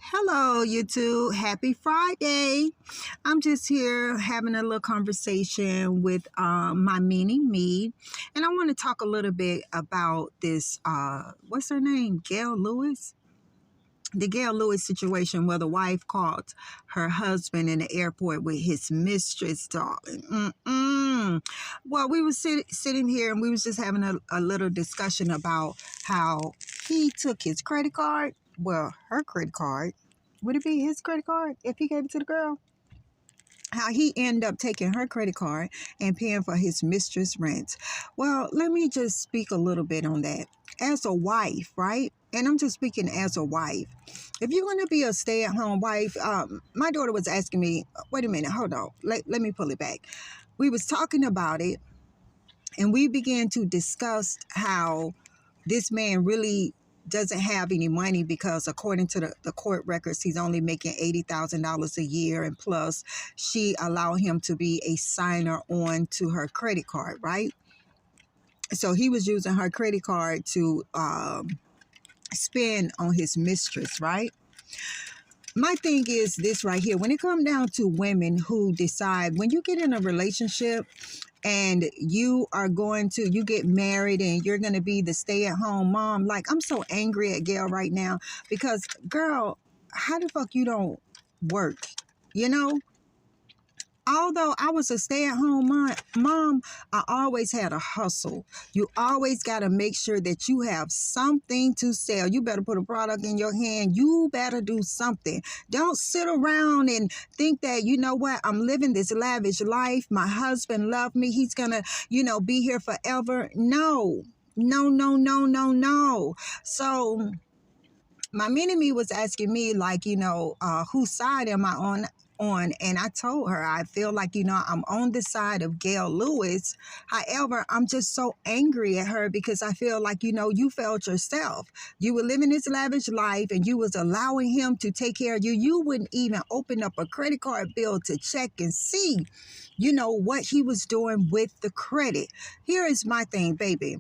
Hello, YouTube. Happy Friday. I'm just here having a little conversation with my mini me. And I want to talk a little bit about this, what's her name? Gail Lewis? The Gail Lewis situation where the wife caught her husband in the airport with his mistress, darling. Well, we were sitting here and we was just having a little discussion about how he took his credit card. Well, her credit card. Would it be his credit card if he gave it to the girl? How he ended up taking her credit card and paying for his mistress rent. Well, let me just speak a little bit on that. As a wife, right? And I'm just speaking as a wife. If you're going to be a stay-at-home wife, my daughter was asking me, wait a minute, hold on. Let me pull it back. We was talking about it, and we began to discuss how this man really doesn't have any money because according to the court records, he's only making $80,000 a year. And plus, she allowed him to be a signer on to her credit card, right? So he was using her credit card to spend on his mistress, right? My thing is this right here. When it comes down to women who decide, when you get in a relationship and you get married and you're going to be the stay-at-home mom, like, I'm so angry at Gail right now because, girl, how the fuck you don't work, you know? Although I was a stay-at-home mom, I always had a hustle. You always got to make sure that you have something to sell. You better put a product in your hand. You better do something. Don't sit around and think that, you know what, I'm living this lavish life. My husband loved me. He's going to, be here forever. No. So my mini-me was asking me, like, whose side am I on? And I told her, I feel like, I'm on the side of Gail Lewis. However, I'm just so angry at her because I feel like, you failed yourself. You were living this lavish life and you was allowing him to take care of you. You wouldn't even open up a credit card bill to check and see, what he was doing with the credit. Here is my thing, baby.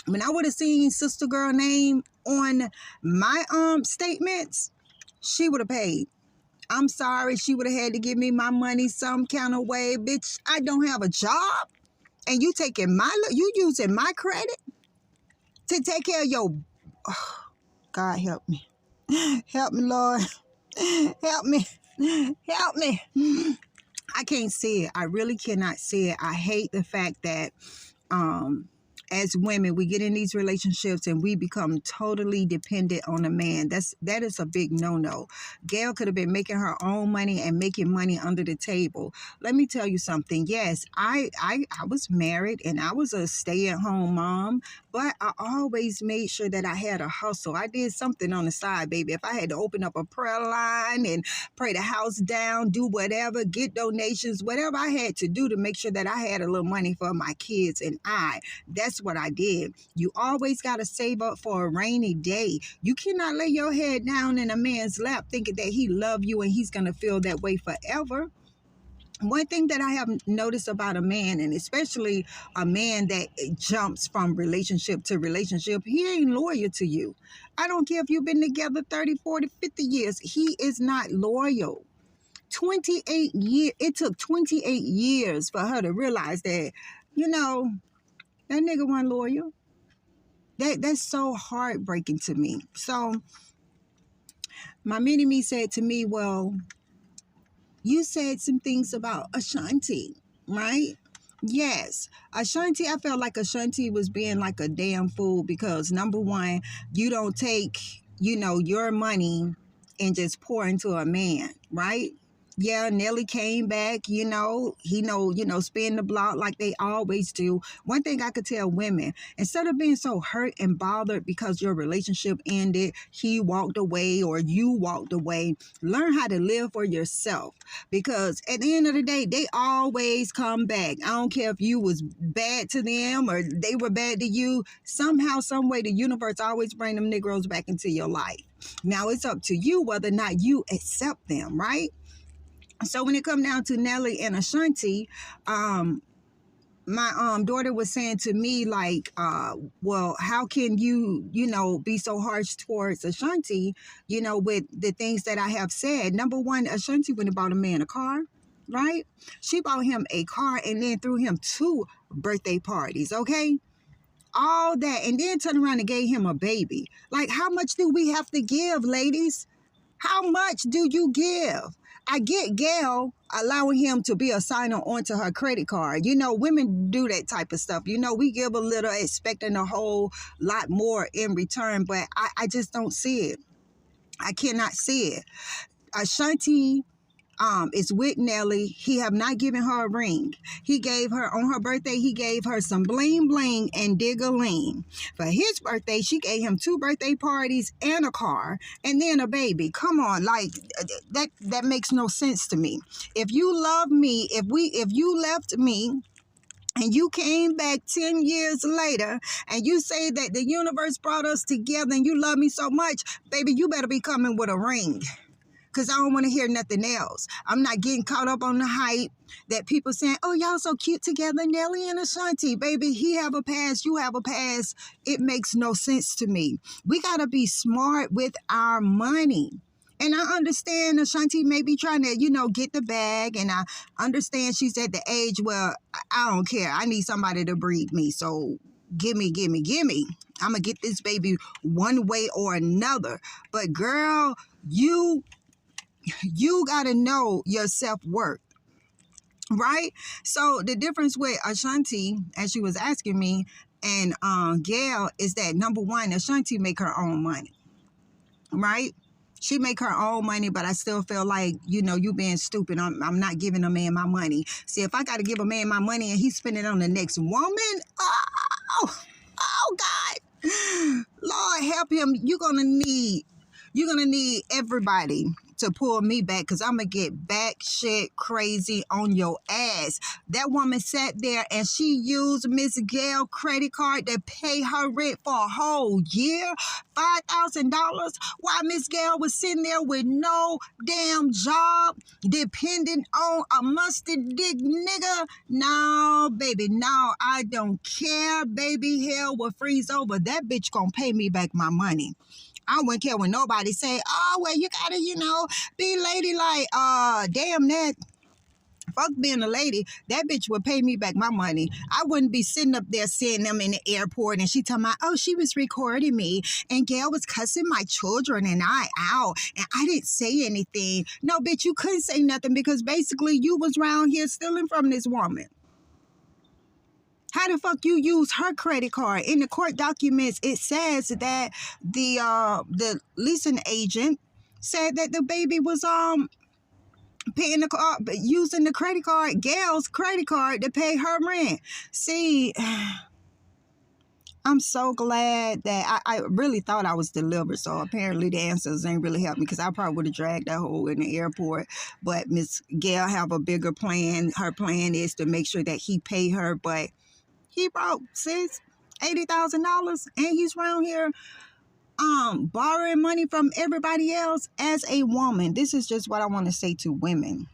When I would have seen Sister Girl name on my statements, she would have paid. I'm sorry, she would have had to give me my money some kind of way. Bitch, I don't have a job. And you using my credit to take care of your... Oh, God, help me. Help me, Lord. Help me. Help me. I can't see it. I really cannot see it. I hate the fact that... as women, we get in these relationships and we become totally dependent on a man. That is a big no-no. Gail could have been making her own money and making money under the table. Let me tell you something. Yes, I was married and I was a stay-at-home mom, but I always made sure that I had a hustle. I did something on the side, baby. If I had to open up a prayer line and pray the house down, do whatever, get donations, whatever I had to do to make sure that I had a little money for my kids and that's what I did. You always got to save up for a rainy day. You cannot lay your head down in a man's lap thinking that he loves you and he's going to feel that way forever. One thing that I have noticed about a man, and especially a man that jumps from relationship to relationship, he ain't loyal to you. I don't care if you've been together 30, 40, 50 years. He is not loyal. 28 years. It took 28 years for her to realize that, that nigga wasn't loyal. That's so heartbreaking to me. So my mini-me said to me, well, you said some things about Ashanti, right? Yes. Ashanti, I felt like Ashanti was being like a damn fool because, number one, you don't take, your money and just pour into a man, right? Yeah, Nelly came back, spin the block like they always do. One thing I could tell women, instead of being so hurt and bothered because your relationship ended, he walked away or you walked away, learn how to live for yourself. Because at the end of the day, they always come back. I don't care if you was bad to them or they were bad to you. Somehow, some way, the universe always bring them Negroes back into your life. Now, it's up to you whether or not you accept them, right? So when it come down to Nelly and Ashanti, my daughter was saying to me like, well, how can you, be so harsh towards Ashanti, with the things that I have said. Number one, Ashanti went and bought a man a car, right? She bought him a car and then threw him 2 birthday parties, okay? All that, and then turned around and gave him a baby. Like, how much do we have to give, ladies? How much do you give? I get Gail allowing him to be a signer onto her credit card. Women do that type of stuff. We give a little expecting a whole lot more in return, but I just don't see it. I cannot see it. Ashanti is with Nelly. He have not given her a ring. He gave her, on her birthday, he gave her some bling bling and diggaling. For his birthday, she gave him 2 birthday parties and a car and then a baby. Come on, like that makes no sense to me. If you love me, if you left me and you came back 10 years later and you say that the universe brought us together and you love me so much, baby, you better be coming with a ring. Because I don't want to hear nothing else. I'm not getting caught up on the hype that people saying, oh, y'all so cute together, Nelly and Ashanti. Baby, he have a past, you have a past. It makes no sense to me. We got to be smart with our money. And I understand Ashanti may be trying to, get the bag. And I understand she's at the age where I don't care. I need somebody to breed me. So give me. I'm going to get this baby one way or another. But girl, you got to know your self-worth, right? So the difference with Ashanti, as she was asking me, and Gail, is that number one, Ashanti make her own money, right? She make her own money, but I still feel like, you being stupid. I'm not giving a man my money. See, if I got to give a man my money and he spend it on the next woman, oh God, Lord help him. You're gonna need everybody to pull me back, because I'm going to get back shit crazy on your ass. That woman sat there and she used Miss Gail credit card to pay her rent for a whole year, $5,000, while Miss Gail was sitting there with no damn job, dependent on a mustard dick nigga. No, baby, no, I don't care, baby. Hell will freeze over. That bitch gonna pay me back my money. I wouldn't care when nobody say, oh, well, you gotta, be ladylike. Damn that. Fuck being a lady. That bitch would pay me back my money. I wouldn't be sitting up there seeing them in the airport and she talking about, oh, she was recording me and Gail was cussing my children and I out and I didn't say anything. No, bitch, you couldn't say nothing because basically you was around here stealing from this woman. How the fuck you use her credit card? In the court documents, it says that the leasing agent said that the baby was paying the car, using the credit card, Gail's credit card, to pay her rent. See, I'm so glad that I really thought I was delivered. So apparently the answers ain't really helped me, because I probably would have dragged that hole in the airport. But Miss Gail have a bigger plan. Her plan is to make sure that he pay her, but he broke, sis, $80,000, and he's around here borrowing money from everybody else. As a woman, this is just what I want to say to women.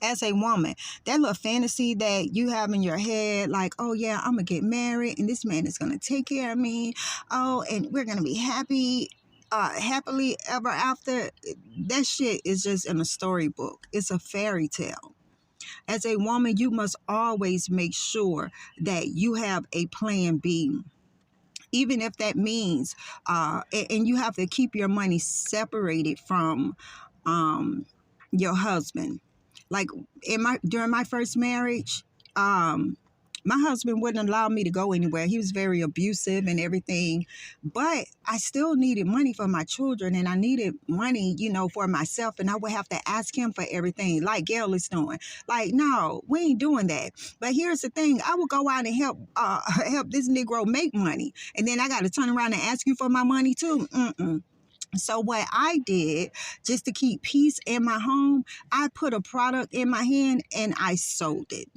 As a woman, that little fantasy that you have in your head, like, oh yeah, I'm gonna get married and this man is gonna take care of me, oh, and we're gonna be happily ever after, that shit is just in a storybook. It's a fairy tale. As a woman, you must always make sure that you have a plan B, even if that means, and you have to keep your money separated from your husband. Like during my first marriage, my husband wouldn't allow me to go anywhere. He was very abusive and everything, but I still needed money for my children and I needed money, for myself. And I would have to ask him for everything like Gail is doing. Like, no, we ain't doing that. But here's the thing. I would go out and help this Negro make money. And then I got to turn around and ask you for my money too. So what I did, just to keep peace in my home, I put a product in my hand and I sold it.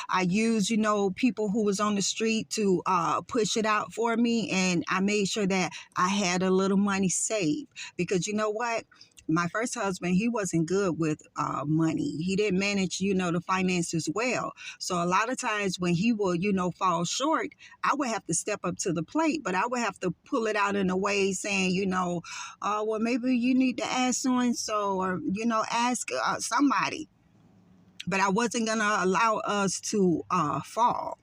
I used, people who was on the street to push it out for me. And I made sure that I had a little money saved, because you know what? my first husband, he wasn't good with money. He didn't manage, the finances well. So a lot of times when he will, fall short, I would have to step up to the plate, but I would have to pull it out in a way saying, well, maybe you need to ask so and so, or ask somebody. But I wasn't gonna allow us to fall.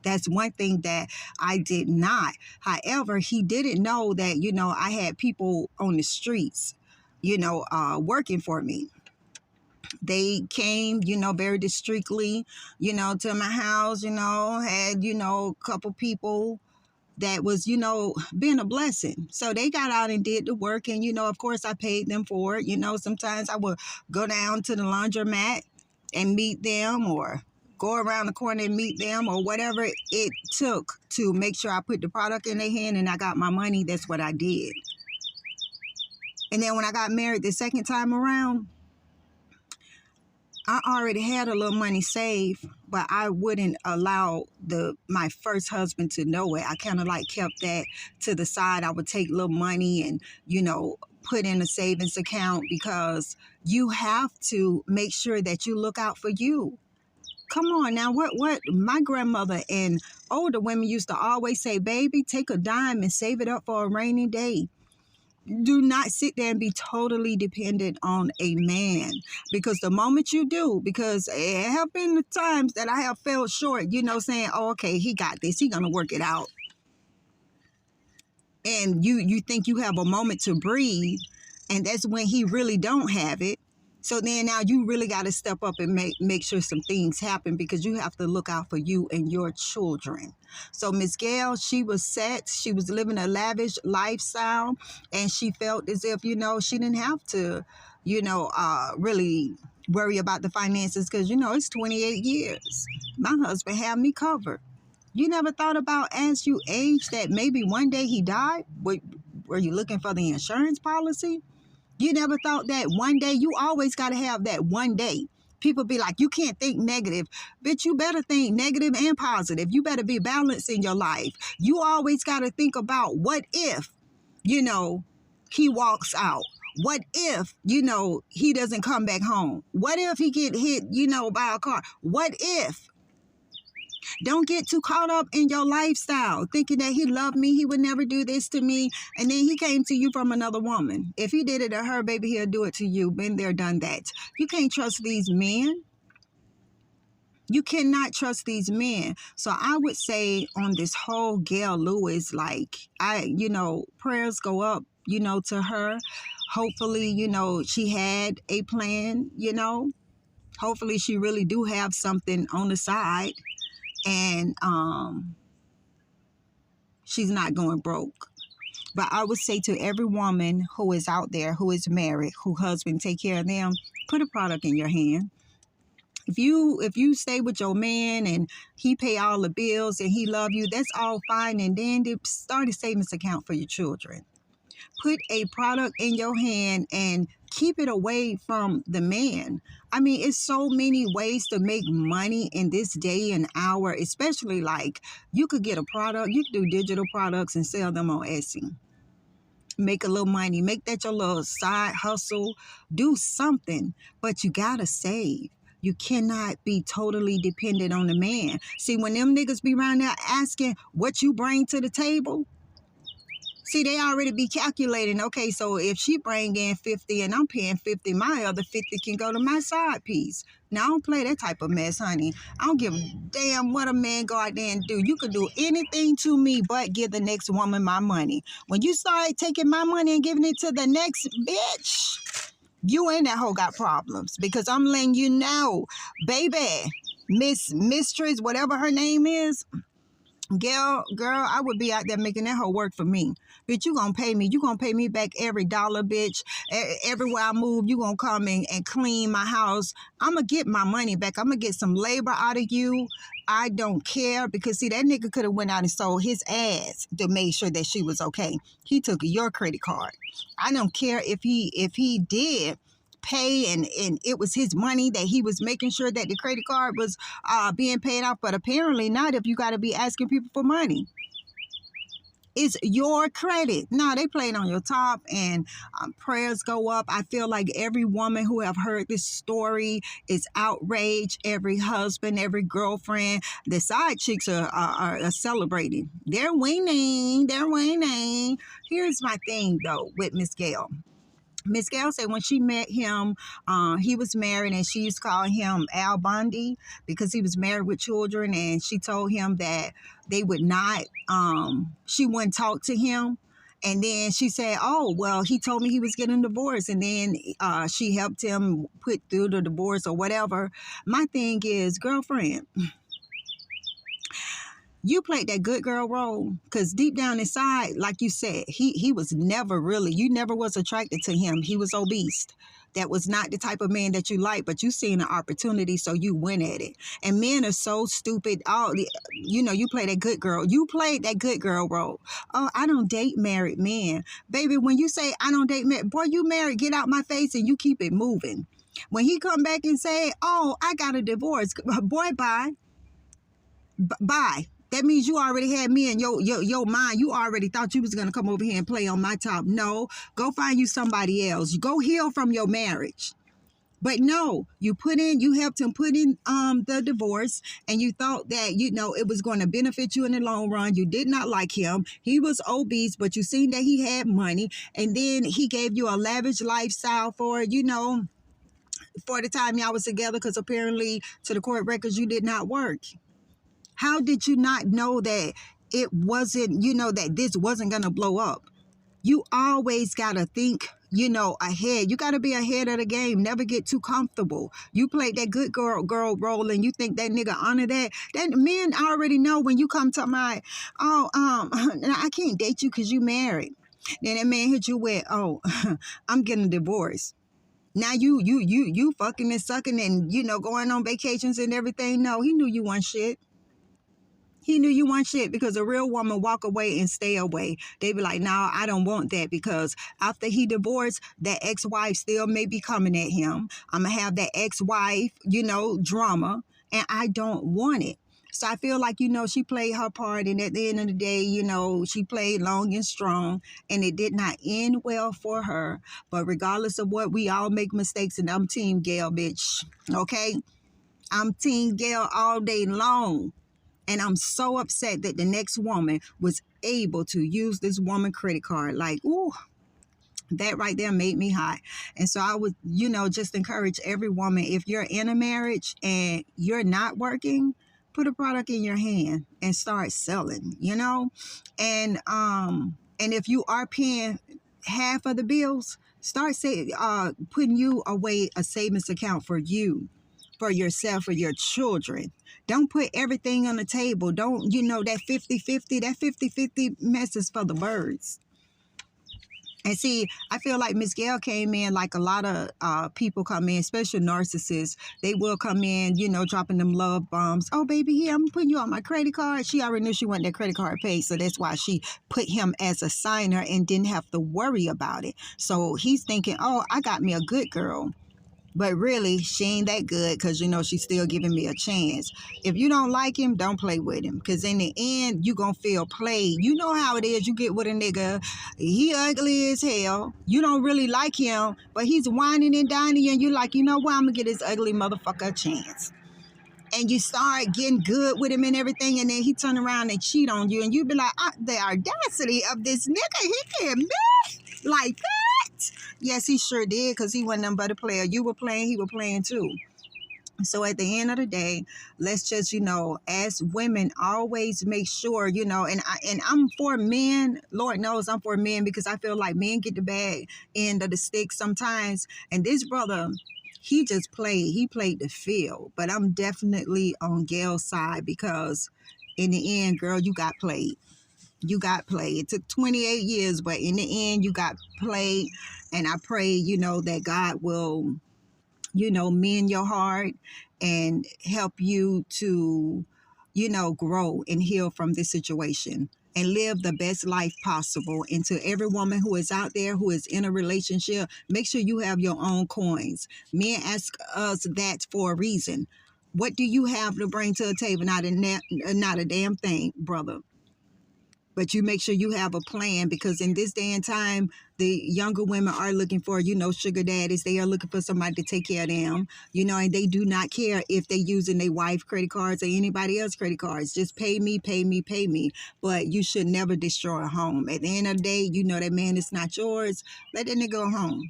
That's one thing that I did not. However, he didn't know that, I had people on the streets, working for me. They came, very discreetly, to my house, had, a couple people that was, being a blessing. So they got out and did the work. And, of course, I paid them for it. Sometimes I would go down to the laundromat and meet them, or go around the corner and meet them, or whatever it took to make sure I put the product in their hand and I got my money. That's what I did. And then when I got married the second time around, I already had a little money saved, but I wouldn't allow my first husband to know it. I kind of like kept that to the side. I would take little money and, put in a savings account, because you have to make sure that you look out for you. Come on now, what my grandmother and older women used to always say, baby, take a dime and save it up for a rainy day. Do not sit there and be totally dependent on a man, because the moment you do, because it have been the times that I have fell short, saying, oh, okay, he got this, he gonna work it out. And you think you have a moment to breathe, and that's when he really don't have it. So then now you really got to step up and make sure some things happen, because you have to look out for you and your children. So Miss Gail, she was set. She was living a lavish lifestyle, and she felt as if, she didn't have to, really worry about the finances, because, it's 28 years. My husband had me covered. You never thought about, as you age, that maybe one day he died? Were you looking for the insurance policy? You never thought that one day? You always got to have that one day. People be like, you can't think negative. Bitch, you better think negative and positive. You better be balanced in your life. You always got to think about, what if, he walks out? What if, he doesn't come back home? What if he get hit, by a car? What if? Don't get too caught up in your lifestyle, thinking that he loved me, he would never do this to me, and then he came to you from another woman. If he did it to her, baby, he'll do it to you. Been there, done that. You can't trust these men. You cannot trust these men. So I would say on this whole Gail Lewis, prayers go up, to her. Hopefully, she had a plan, Hopefully she really do have something on the side. And she's not going broke. But I would say to every woman who is out there, who is married, who husband take care of them, put a product in your hand. If you stay with your man and he pay all the bills and he love you, that's all fine. And then start a savings account for your children. Put a product in your hand and keep it away from the man. I mean, it's so many ways to make money in this day and hour, especially like you could get a product, you could do digital products and sell them on Etsy. Make a little money, make that your little side hustle, do something, but you gotta save. You cannot be totally dependent on the man. See, when them niggas be around there asking what you bring to the table, see, they already be calculating, okay, so if she bring in 50 and I'm paying 50, my other 50 can go to my side piece. Now, I don't play that type of mess, honey. I don't give a damn what a man go out there and do. You can do anything to me but give the next woman my money. When you start taking my money and giving it to the next bitch, you and that hoe got problems, because I'm letting you know, baby, Mistress, whatever her name is, girl, I would be out there making that whole work for me. Bitch, you gonna pay me. You gonna pay me back every dollar, bitch. Everywhere I move, you gonna come and clean my house. I'm gonna get my money back. I'm gonna get some labor out of you. I don't care, because see, that nigga could have went out and sold his ass to make sure that she was okay. He took your credit card. I don't care if he did pay and it was his money that he was making sure that the credit card was being paid off, but apparently not if you got to be asking people for money. It's your credit. No, they played on your top, and prayers go up. I feel like every woman who have heard this story is outraged. Every husband, every girlfriend, the side chicks are celebrating. They're winning. They're winning. Here's my thing though with Miss Gayle. Miss Gayle said when she met him, he was married, and she used to call him Al Bundy because he was married with children. And she told him that they would not, she wouldn't talk to him. And then she said, oh, well, he told me he was getting divorced. And then she helped him put through the divorce or whatever. My thing is, girlfriend, you played that good girl role because deep down inside, like you said, he was never really, you never was attracted to him. He was obese. That was not the type of man that you like, but you seen an opportunity, so you went at it. And men are so stupid. You play that good girl. You played that good girl role. Oh, I don't date married men. Baby, when you say I don't date married, boy, you married, get out my face, and you keep it moving. When he come back and say, oh, I got a divorce, boy, bye. Bye. That means you already had me in your mind. You already thought you was going to come over here and play on my top. No, go find you somebody else. Go heal from your marriage. But no, you helped him put in the divorce, and you thought that, it was going to benefit you in the long run. You did not like him. He was obese, but you seen that he had money, and then he gave you a lavish lifestyle for for the time y'all was together, because apparently to the court records, you did not work. How did you not know that it wasn't, that this wasn't going to blow up? You always got to think, ahead. You got to be ahead of the game. Never get too comfortable. You played that good girl role, and you think that nigga honor that. That men already know when you come to I can't date you because you married. Then that man hit you with, oh, I'm getting a divorce. Now you fucking and sucking and, going on vacations and everything. No, he knew you weren't shit. He knew you weren't shit, because a real woman walk away and stay away. They be like, no, I don't want that, because after he divorced, that ex-wife still may be coming at him. I'm going to have that ex-wife, drama, and I don't want it. So I feel like, she played her part, and at the end of the day, she played long and strong, and it did not end well for her. But regardless of what, we all make mistakes, and I'm Team Gayle, bitch. Okay? I'm Team Gayle all day long. And I'm so upset that the next woman was able to use this woman credit card. Like, ooh, that right there made me hot. And so I would, just encourage every woman, if you're in a marriage and you're not working, put a product in your hand and start selling, And if you are paying half of the bills, start putting you away a savings account for you, for yourself, for your children. Don't put everything on the table. Don't, that 50-50, that 50-50 mess is for the birds. And see, I feel like Miss Gayle came in like a lot of people come in, especially narcissists. They will come in, dropping them love bombs. Oh, baby, here, I'm putting you on my credit card. She already knew she wanted that credit card paid, so that's why she put him as a signer and didn't have to worry about it. So he's thinking, oh, I got me a good girl. But really, she ain't that good, because, she's still giving me a chance. If you don't like him, don't play with him, because in the end, you going to feel played. You know how it is. You get with a nigga. He ugly as hell. You don't really like him, but he's whining and dining, and you're like, you know what? I'm going to get this ugly motherfucker a chance. And you start getting good with him and everything, and then he turn around and cheat on you, and you be like, the audacity of this nigga, he can be like that. Yes, he sure did, because he wasn't nothing but a player. You were playing, he was playing too. So at the end of the day, let's just, as women, always make sure, and I'm for men. Lord knows I'm for men, because I feel like men get the bad end of the stick sometimes. And this brother, he just played. He played the field. But I'm definitely on Gayle's side, because in the end, girl, you got played. You got played. It took 28 years, but in the end, you got played. And I pray, that God will, mend your heart and help you to, grow and heal from this situation and live the best life possible. And to every woman who is out there who is in a relationship, make sure you have your own coins. Men ask us that for a reason. What do you have to bring to the table? Not a damn thing, brother. But you make sure you have a plan, because in this day and time, the younger women are looking for, sugar daddies. They are looking for somebody to take care of them, and they do not care if they using their wife credit cards or anybody else credit cards. Just pay me, pay me, pay me. But you should never destroy a home. At the end of the day, that man is not yours. Let that nigga go home.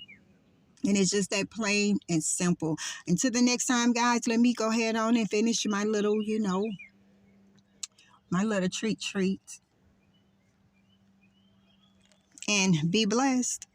And it's just that plain and simple. Until the next time, guys, let me go ahead on and finish my little, my little treat. And be blessed.